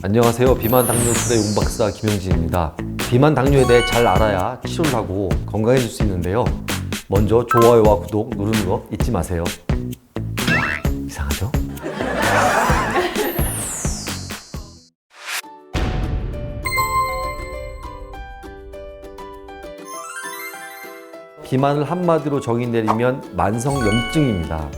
안녕하세요. 비만 당뇨 수의 용박사 김영진입니다. 비만 당뇨에 대해 잘 알아야 치료를 하고 건강해질 수 있는데요. 먼저 좋아요와 구독 누르는 거 잊지 마세요. 이상하죠? 비만을 한마디로 정의 내리면 만성염증입니다.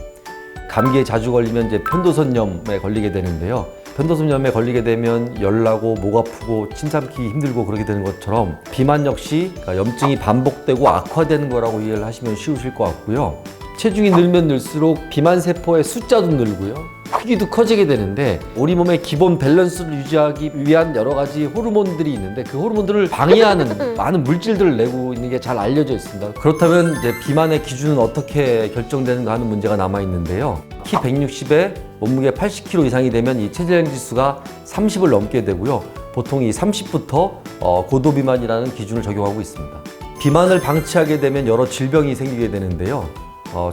감기에 자주 걸리면 이제 편도선염에 걸리게 되는데요. 편도선염에 걸리게 되면 열나고 목 아프고 침 삼키기 힘들고 그렇게 되는 것처럼 비만 역시 염증이 반복되고 악화되는 거라고 이해를 하시면 쉬우실 것 같고요. 체중이 늘면 늘수록 비만 세포의 숫자도 늘고요. 크기도 커지게 되는데 우리 몸의 기본 밸런스를 유지하기 위한 여러 가지 호르몬들이 있는데 그 호르몬들을 방해하는 많은 물질들을 내고 있는 게 잘 알려져 있습니다. 그렇다면 이제 비만의 기준은 어떻게 결정되는가 하는 문제가 남아 있는데요. 키 160에 몸무게 80kg 이상이 되면 이 체지방 지수가 30을 넘게 되고요. 보통 이 30부터 고도비만이라는 기준을 적용하고 있습니다. 비만을 방치하게 되면 여러 질병이 생기게 되는데요.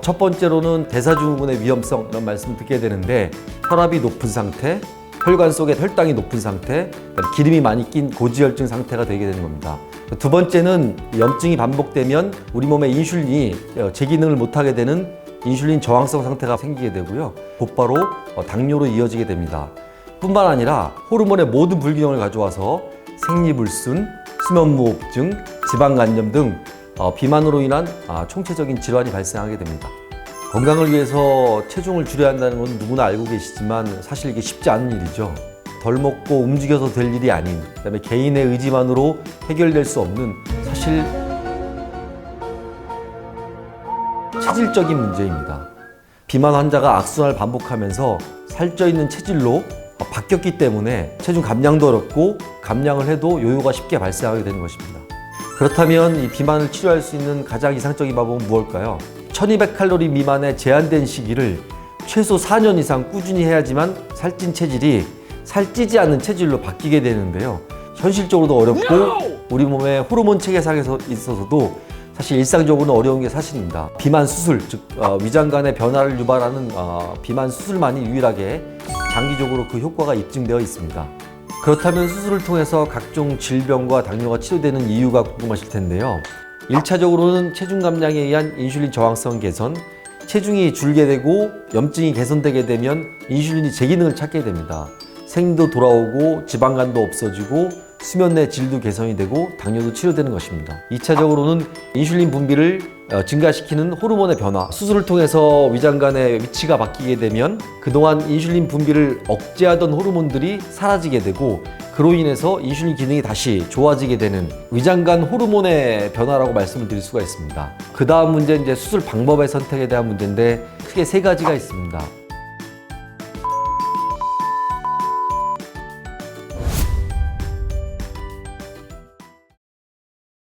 첫 번째로는 대사증후군의 위험성 이런 말씀을 듣게 되는데 혈압이 높은 상태, 혈관 속에 혈당이 높은 상태, 기름이 많이 낀 고지혈증 상태가 되게 되는 겁니다. 두 번째는 염증이 반복되면 우리 몸의 인슐린이 제 기능을 못하게 되는 인슐린 저항성 상태가 생기게 되고요. 곧바로 당뇨로 이어지게 됩니다. 뿐만 아니라 호르몬의 모든 불균형을 가져와서 생리불순, 수면무호흡증, 지방간염 등 비만으로 인한 총체적인 질환이 발생하게 됩니다. 건강을 위해서 체중을 줄여야 한다는 건 누구나 알고 계시지만 사실 이게 쉽지 않은 일이죠. 덜 먹고 움직여서 될 일이 아닌, 그다음에 개인의 의지만으로 해결될 수 없는 사실 체질적인 문제입니다. 비만 환자가 악순환을 반복하면서 살쪄 있는 체질로 바뀌었기 때문에 체중 감량도 어렵고 감량을 해도 요요가 쉽게 발생하게 되는 것입니다. 그렇다면 이 비만을 치료할 수 있는 가장 이상적인 방법은 무엇일까요? 1200칼로리 미만의 제한된 시기를 최소 4년 이상 꾸준히 해야지만 살찐 체질이 살찌지 않는 체질로 바뀌게 되는데요. 현실적으로도 어렵고 우리 몸의 호르몬 체계상에서 있어서도 사실 일상적으로는 어려운 게 사실입니다. 비만 수술, 즉 위장관의 변화를 유발하는 비만 수술만이 유일하게 장기적으로 그 효과가 입증되어 있습니다. 그렇다면 수술을 통해서 각종 질병과 당뇨가 치료되는 이유가 궁금하실 텐데요. 1차적으로는 체중 감량에 의한 인슐린 저항성 개선, 체중이 줄게 되고 염증이 개선되게 되면 인슐린이 제 기능을 찾게 됩니다. 생리도 돌아오고 지방간도 없어지고 수면 내 질도 개선이 되고 당뇨도 치료되는 것입니다. 2차적으로는 인슐린 분비를 증가시키는 호르몬의 변화, 수술을 통해서 위장관의 위치가 바뀌게 되면 그동안 인슐린 분비를 억제하던 호르몬들이 사라지게 되고 그로 인해서 인슐린 기능이 다시 좋아지게 되는 위장관 호르몬의 변화라고 말씀을 드릴 수가 있습니다. 그 다음 문제는 이제 수술 방법의 선택에 대한 문제인데 크게 세 가지가 있습니다.